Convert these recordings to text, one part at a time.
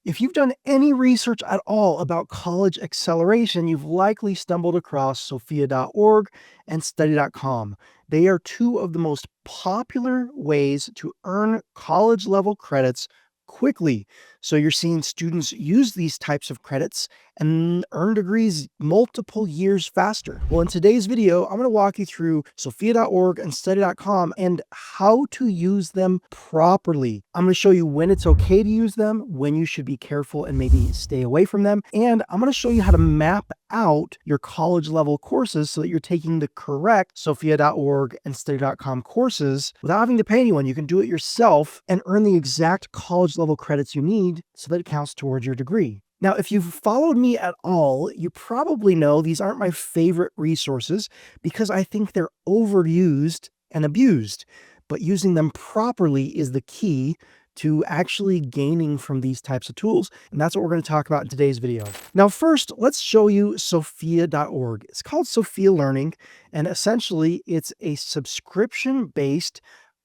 If you've done any research at all about college acceleration, you've likely stumbled across Sophia.org and study.com. They are two of the most popular ways to earn college level credits quickly. So you're seeing students use these types of credits and earn degrees multiple years faster. Well, in today's video, I'm going to walk you through Sophia.org and study.com and how to use them properly. I'm going to show you when it's okay to use them, when you should be careful and maybe stay away from them. And I'm going to show you how to map out your college level courses so that you're taking the correct Sophia.org and study.com courses without having to pay anyone. You can do it yourself and earn the exact college level credits you need so that it counts towards your degree. Now, if you've followed me at all, you probably know these aren't my favorite resources because I think they're overused and abused. But using them properly is the key to actually gaining from these types of tools. And that's what we're going to talk about in today's video. Now, first, let's show you Sophia.org. It's called Sophia Learning, and essentially it's a subscription-based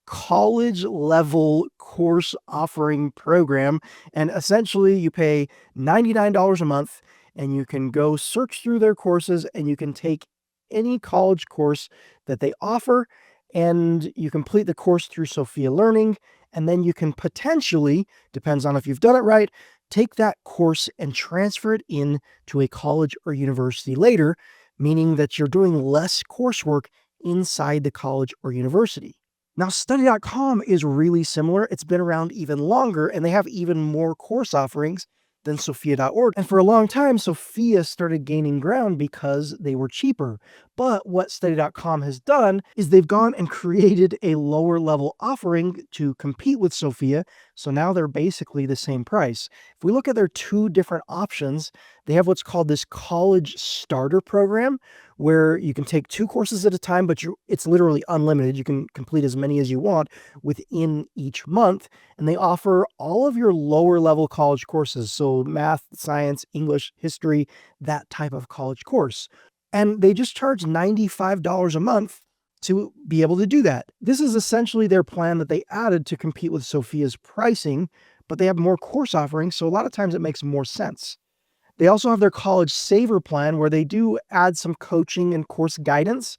college level course offering program. And essentially you pay $99 a month and you can go search through their courses and you can take any college course that they offer, and you complete the course through Sophia Learning. And then you can potentially, depends on if you've done it right, take that course and transfer it in to a college or university later, meaning that you're doing less coursework inside the college or university. Now, study.com is really similar. It's been around even longer, and they have even more course offerings than Sophia.org. And for a long time, Sophia started gaining ground because they were cheaper. But what study.com has done is they've gone and created a lower level offering to compete with Sophia. So now they're basically the same price. If we look at their two different options, they have what's called this college starter program, where you can take 2 courses at a time, but it's literally unlimited. You can complete as many as you want within each month. And they offer all of your lower level college courses. So math, science, English, history, that type of college course. And they just charge $95 a month to be able to do that. This is essentially their plan that they added to compete with Sophia's pricing, but they have more course offerings, so a lot of times it makes more sense. They also have their college saver plan where they do add some coaching and course guidance,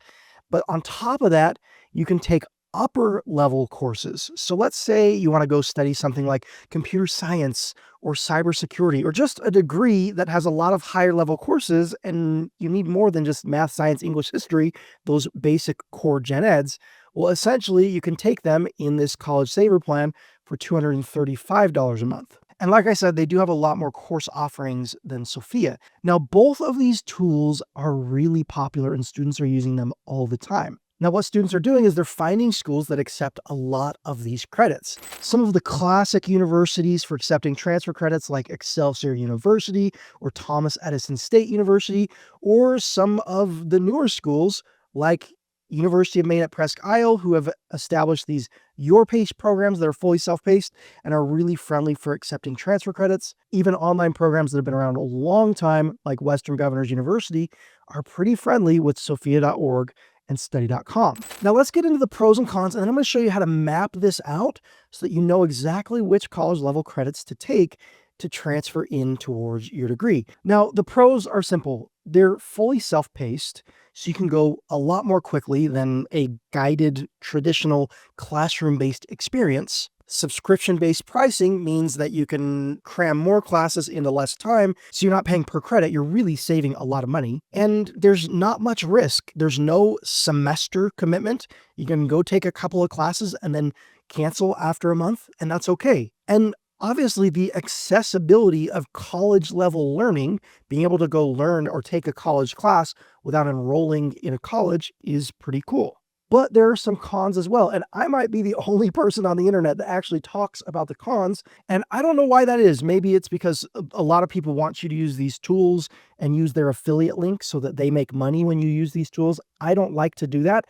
but on top of that, you can take upper level courses. So let's say you want to go study something like computer science or cybersecurity, or just a degree that has a lot of higher level courses and you need more than just math, science, English, history, those basic core gen eds. Well, essentially you can take them in this college saver plan for $235 a month. And like I said, they do have a lot more course offerings than Sophia. Now, both of these tools are really popular and students are using them all the time. Now, what students are doing is they're finding schools that accept a lot of these credits. Some of the classic universities for accepting transfer credits like Excelsior University or Thomas Edison State University, or some of the newer schools like University of Maine at Presque Isle, who have established these Your Pace programs that are fully self-paced and are really friendly for accepting transfer credits. Even online programs that have been around a long time, like Western Governors University, are pretty friendly with Sophia.org and study.com. Now let's get into the pros and cons, and then I'm going to show you how to map this out so that you know exactly which college level credits to take to transfer in towards your degree. Now, the pros are simple. They're fully self-paced, so you can go a lot more quickly than a guided, traditional classroom-based experience. Subscription-based pricing means that you can cram more classes into less time, so you're not paying per credit. You're really saving a lot of money. And there's not much risk. There's no semester commitment. You can go take a couple of classes and then cancel after a month, and that's okay. And obviously, the accessibility of college level learning, being able to go learn or take a college class without enrolling in a college, is pretty cool. But there are some cons as well. And I might be the only person on the internet that actually talks about the cons. And I don't know why that is. Maybe it's because a lot of people want you to use these tools and use their affiliate link so that they make money when you use these tools. I don't like to do that.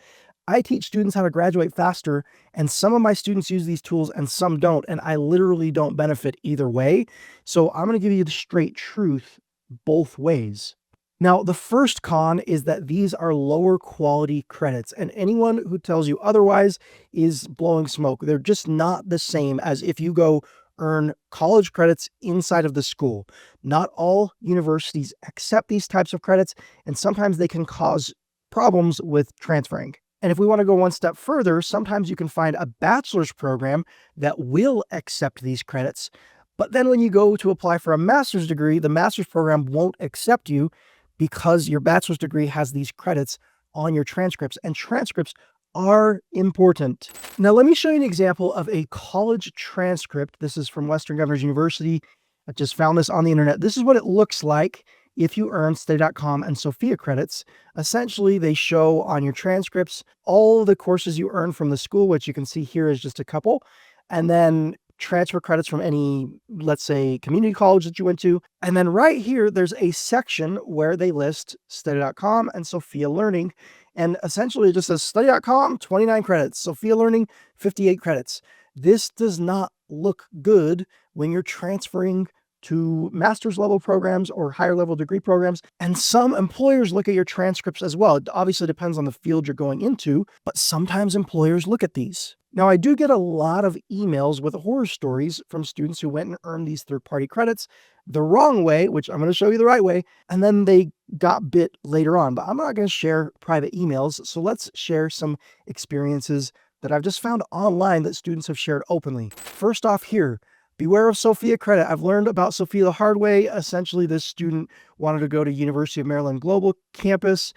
I teach students how to graduate faster, and some of my students use these tools and some don't, and I literally don't benefit either way. So I'm going to give you the straight truth both ways. Now, the first con is that these are lower quality credits, and anyone who tells you otherwise is blowing smoke. They're just not the same as if you go earn college credits inside of the school. Not all universities accept these types of credits, and sometimes they can cause problems with transferring. And if we want to go one step further, sometimes you can find a bachelor's program that will accept these credits. But then when you go to apply for a master's degree, the master's program won't accept you because your bachelor's degree has these credits on your transcripts, and transcripts are important. Now, let me show you an example of a college transcript. This is from Western Governors University. I just found this on the internet. This is what it looks like if you earn study.com and Sophia credits. Essentially, they show on your transcripts all the courses you earn from the school, which you can see here is just a couple, and then transfer credits from any, let's say, community college that you went to. And then right here, there's a section where they list study.com and Sophia Learning. And essentially it just says study.com, 29 credits, Sophia Learning, 58 credits. This does not look good when you're transferring to master's level programs or higher level degree programs. And some employers look at your transcripts as well. It obviously depends on the field you're going into, but sometimes employers look at these. Now, I do get a lot of emails with horror stories from students who went and earned these third-party credits the wrong way, which I'm going to show you the right way, and then they got bit later on. But I'm not going to share private emails, so let's share some experiences that I've just found online that students have shared openly. First off here, beware of Sophia credit. I've learned about Sophia the hard way. Essentially, this student wanted to go to University of Maryland Global Campus,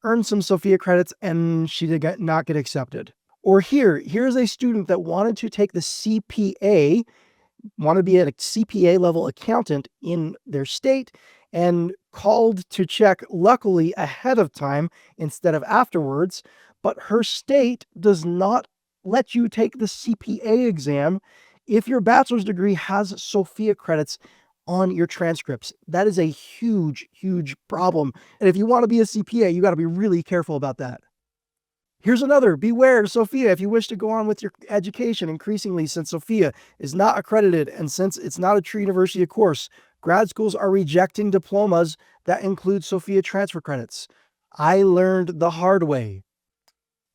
earned some Sophia credits, and she did not get accepted. Or here's a student that wanted to take the CPA, wanted to be a CPA level accountant in their state, and called to check, luckily ahead of time instead of afterwards. But her state does not let you take the CPA exam if your bachelor's degree has Sophia credits on your transcripts. That is a huge, huge problem. And if you want to be a CPA, you got to be really careful about that. Here's another. Beware, Sophia, if you wish to go on with your education increasingly, since Sophia is not accredited and since it's not a true university course, grad schools are rejecting diplomas that include Sophia transfer credits. I learned the hard way.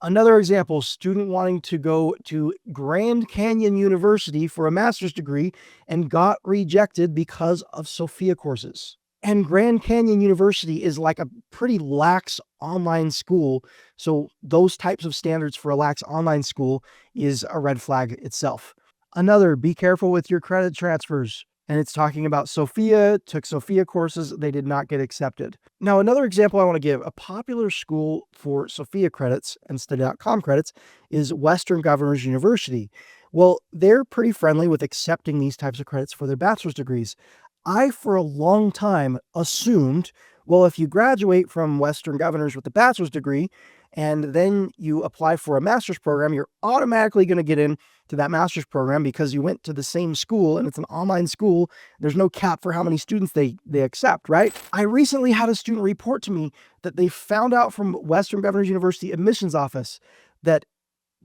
Another example, student wanting to go to Grand Canyon University for a master's degree and got rejected because of Sophia courses. And Grand Canyon University is like a pretty lax online school. So those types of standards for a lax online school is a red flag itself. Another, be careful with your credit transfers. And it's talking about Sophia, took Sophia courses, they did not get accepted. Now, another example I want to give, a popular school for Sophia credits and study.com credits is Western Governors University. Well, they're pretty friendly with accepting these types of credits for their bachelor's degrees. I, for a long time, assumed, well, if you graduate from Western Governors with a bachelor's degree and then you apply for a master's program, you're automatically going to get into that master's program because you went to the same school and it's an online school. There's no cap for how many students they accept, right? I recently had a student report to me that they found out from Western Governors University admissions office that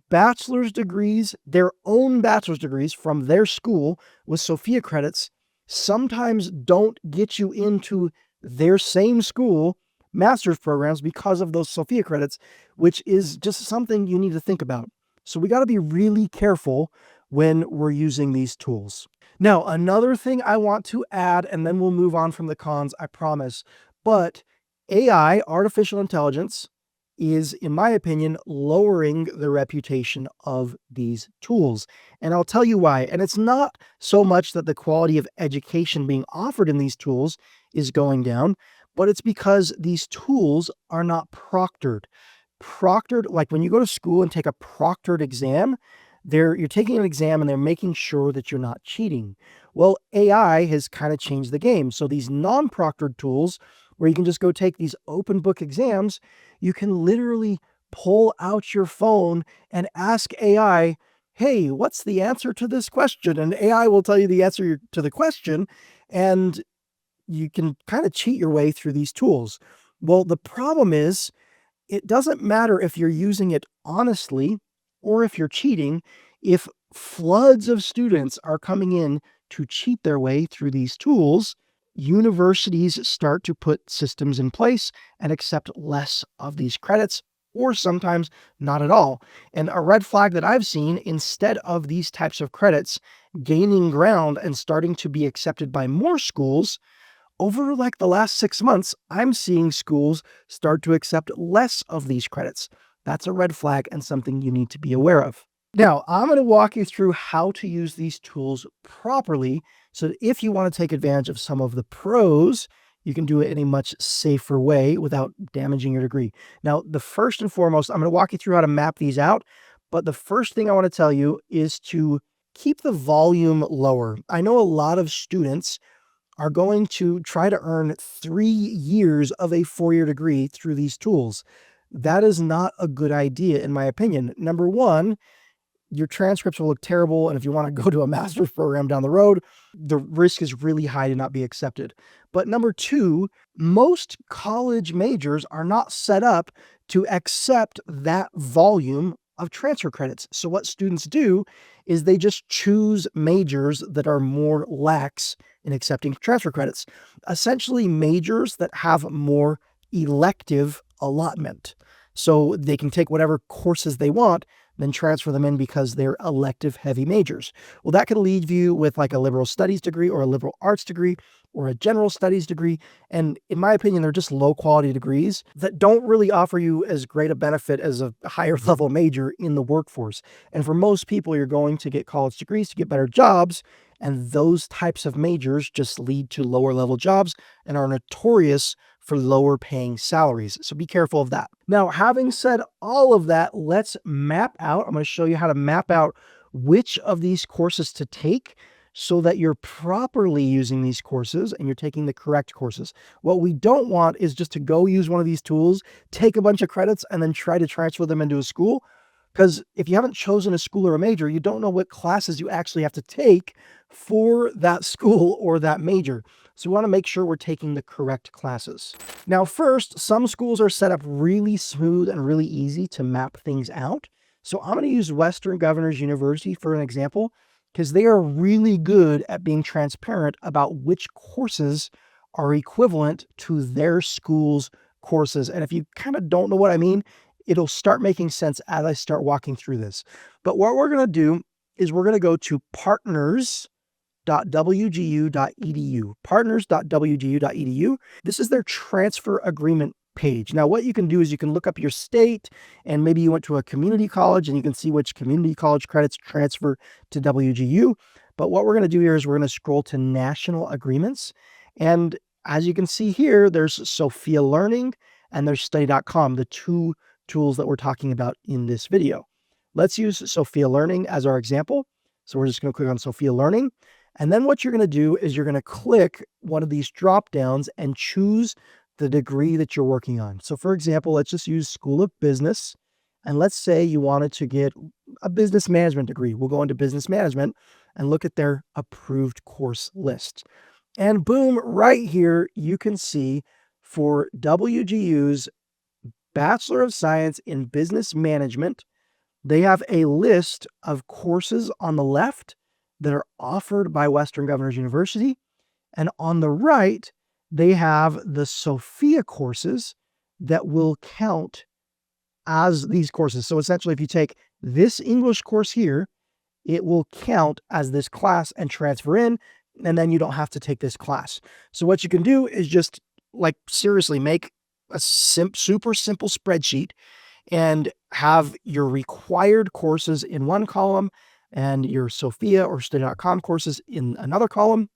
bachelor's degrees, their own bachelor's degrees from their school with Sophia credits, sometimes don't get you into their same school master's programs because of those Sophia credits, which is just something you need to think about. So we got to be really careful when we're using these tools. Now, another thing I want to add, and then we'll move on from the cons, I promise, but AI, artificial intelligence, is, in my opinion, lowering the reputation of these tools. And I'll tell you why. And it's not so much that the quality of education being offered in these tools is going down, but it's because these tools are not proctored. Proctored, like when you go to school and take a proctored exam, you're taking an exam and they're making sure that you're not cheating. Well, AI has kind of changed the game. So these non-proctored tools, where you can just go take these open book exams, you can literally pull out your phone and ask AI, hey, what's the answer to this question? And AI will tell you the answer to the question, and you can kind of cheat your way through these tools. Well, the problem is, it doesn't matter if you're using it honestly or if you're cheating. If floods of students are coming in to cheat their way through these tools, universities start to put systems in place and accept less of these credits, or sometimes not at all. And a red flag that I've seen, instead of these types of credits gaining ground and starting to be accepted by more schools, over like the last 6 months, I'm seeing schools start to accept less of these credits. That's a red flag and something you need to be aware of. Now, I'm going to walk you through how to use these tools properly so that if you want to take advantage of some of the pros, you can do it in a much safer way without damaging your degree. Now, the first and foremost, I'm going to walk you through how to map these out. But the first thing I want to tell you is to keep the volume lower. I know a lot of students are going to try to earn 3 years of a 4-year degree through these tools. That is not a good idea, in my opinion. Number one, your transcripts will look terrible. And if you want to go to a master's program down the road, the risk is really high to not be accepted. But number two, most college majors are not set up to accept that volume of transfer credits. So what students do is they just choose majors that are more lax in accepting transfer credits, essentially majors that have more elective allotment. So they can take whatever courses they want, then transfer them in because they're elective heavy majors. Well, that could leave you with like a liberal studies degree or a liberal arts degree or a general studies degree. And in my opinion, they're just low quality degrees that don't really offer you as great a benefit as a higher level major in the workforce. And for most people, you're going to get college degrees to get better jobs. And those types of majors just lead to lower level jobs and are notorious for lower paying salaries. So be careful of that. Now, having said all of that, let's map out. I'm going to show you how to map out which of these courses to take so that you're properly using these courses and you're taking the correct courses. What we don't want is just to go use one of these tools, take a bunch of credits, and then try to transfer them into a school. Because if you haven't chosen a school or a major, you don't know what classes you actually have to take for that school or that major. So we want to make sure we're taking the correct classes. Now, first, some schools are set up really smooth and really easy to map things out. So I'm going to use Western Governors University for an example, because they are really good at being transparent about which courses are equivalent to their school's courses. And if you kind of don't know what I mean, it'll start making sense as I start walking through this. But what we're going to do is we're going to go to partners.wgu.edu. Partners.wgu.edu. This is their transfer agreement page. Now, what you can do is you can look up your state, and maybe you went to a community college and you can see which community college credits transfer to WGU. But what we're going to do here is we're going to scroll to national agreements. And as you can see here, there's Sophia Learning and there's study.com, the two tools that we're talking about in this video. Let's use Sophia Learning as our example. So we're just going to click on Sophia Learning. And then what you're going to do is you're going to click one of these drop downs and choose the degree that you're working on. So for example, let's just use School of Business. And let's say you wanted to get a business management degree. We'll go into business management and look at their approved course list. And boom, right here, you can see for WGU's Bachelor of Science in Business Management, they have a list of courses on the left that are offered by Western Governors University. And on the right, they have the Sophia courses that will count as these courses. So essentially, if you take this English course here, it will count as this class and transfer in, and then you don't have to take this class. So what you can do is just like seriously make a super simple spreadsheet and have your required courses in one column and your Sophia or study.com courses in another column,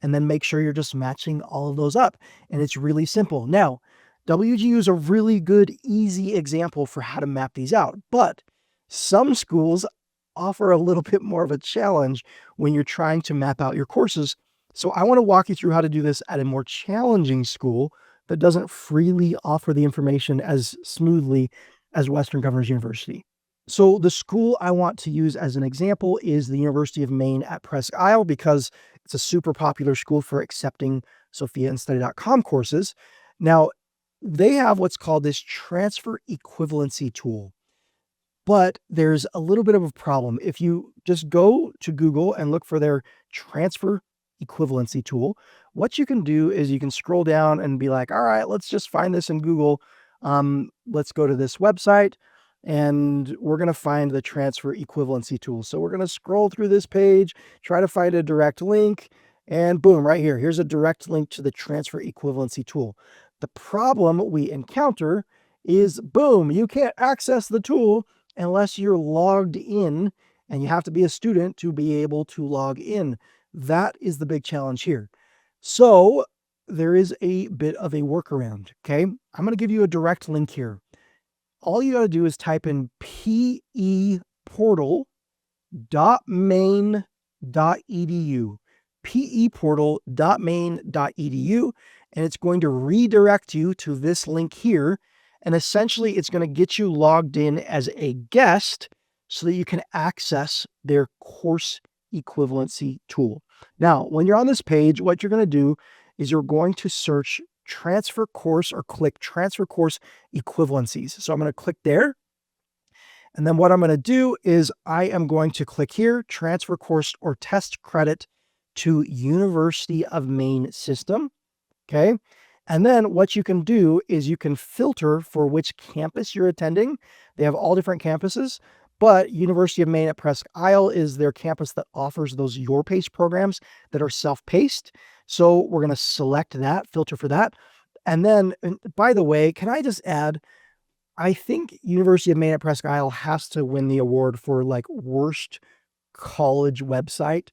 and then make sure you're just matching all of those up. And it's really simple. Now, WGU is a really good, easy example for how to map these out, but some schools offer a little bit more of a challenge when you're trying to map out your courses. So I want to walk you through how to do this at a more challenging school that doesn't freely offer the information as smoothly as Western Governors University. So the school I want to use as an example is the University of Maine at Presque Isle, because it's a super popular school for accepting Sophia and study.com courses. Now, they have what's called this transfer equivalency tool. But there's a little bit of a problem. If you just go to Google and look for their transfer equivalency tool, what you can do is you can scroll down and be like, all right, let's just find this in Google. Let's go to this website and we're going to find the transfer equivalency tool. So we're going to scroll through this page, try to find a direct link, and boom, right here. Here's a direct link to the transfer equivalency tool. The problem we encounter is boom, you can't access the tool unless you're logged in, and you have to be a student to be able to log in. That is the big challenge here. So there is a bit of a workaround, okay? I'm going to give you a direct link here. All you got to do is type in peportal.maine.edu, peportal.maine.edu, and it's going to redirect you to this link here. And essentially, it's going to get you logged in as a guest so that you can access their course equivalency tool. Now, when you're on this page, what you're going to do is you're going to search transfer course or click transfer course equivalencies. So I'm going to click there. And then what I'm going to do is I am going to click here, transfer course or test credit to University of Maine system. Okay. And then what you can do is you can filter for which campus you're attending. They have all different campuses, but University of Maine at Presque Isle is their campus that offers those YourPace programs that are self-paced. So we're going to select that, filter for that. And then, by the way, can I just add, I think University of Maine at Presque Isle has to win the award for like worst college website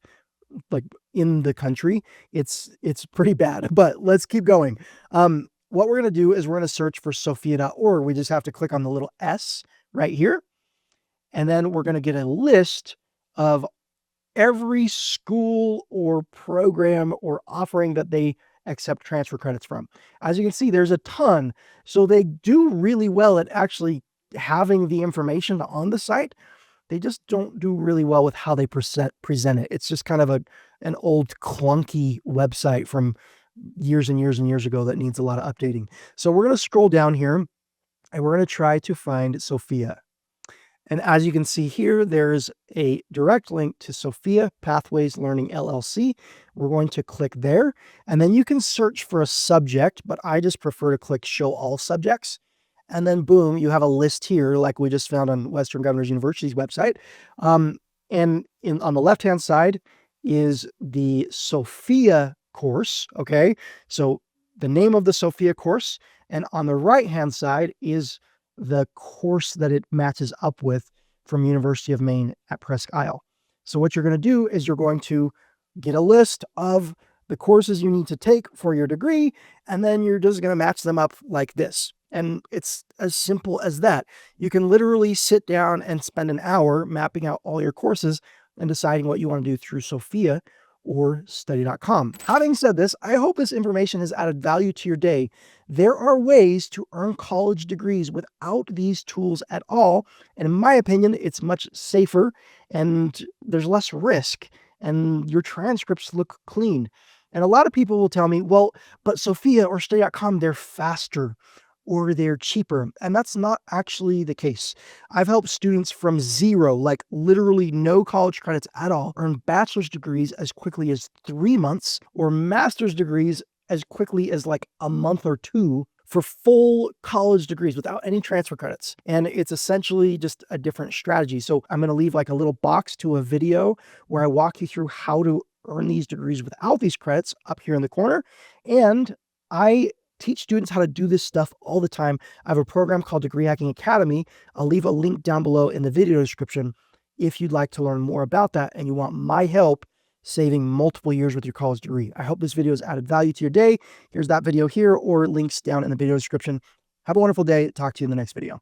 like in the country. It's pretty bad, but let's keep going. What we're going to do is we're going to search for sophia.org. We just have to click on the little S right here. And then we're going to get a list of every school or program or offering that they accept transfer credits from. As you can see, there's a ton. So they do really well at actually having the information on the site. They just don't do really well with how they present it. It's just kind of an old clunky website from years and years and years ago that needs a lot of updating. So we're going to scroll down here and we're going to try to find Sophia. And as you can see here, there's a direct link to Sophia Pathways Learning LLC. We're going to click there, and then you can search for a subject, but I just prefer to click Show All Subjects. And then boom, you have a list here like we just found on Western Governors University's website. On the left-hand side is the Sophia course, okay? So the name of the Sophia course, and on the right-hand side is the course that it matches up with from University of Maine at Presque Isle. So what you're going to do is you're going to get a list of the courses you need to take for your degree, and then you're just going to match them up like this. And it's as simple as that. You can literally sit down and spend an hour mapping out all your courses and deciding what you want to do through Sophia or study.com. Having said this, I hope this information has added value to your day. There are ways to earn college degrees without these tools at all. And in my opinion, it's much safer and there's less risk and your transcripts look clean. And a lot of people will tell me, well, but Sophia or study.com, they're faster or they're cheaper. And that's not actually the case. I've helped students from zero, like literally no college credits at all, earn bachelor's degrees as quickly as 3 months or master's degrees as quickly as like a month or two for full college degrees without any transfer credits. And it's essentially just a different strategy. So I'm going to leave like a little box to a video where I walk you through how to earn these degrees without these credits up here in the corner. And I teach students how to do this stuff all the time. I have a program called Degree Hacking Academy. I'll leave a link down below in the video description if you'd like to learn more about that and you want my help saving multiple years with your college degree. I hope this video has added value to your day. Here's that video here or links down in the video description. Have a wonderful day. Talk to you in the next video.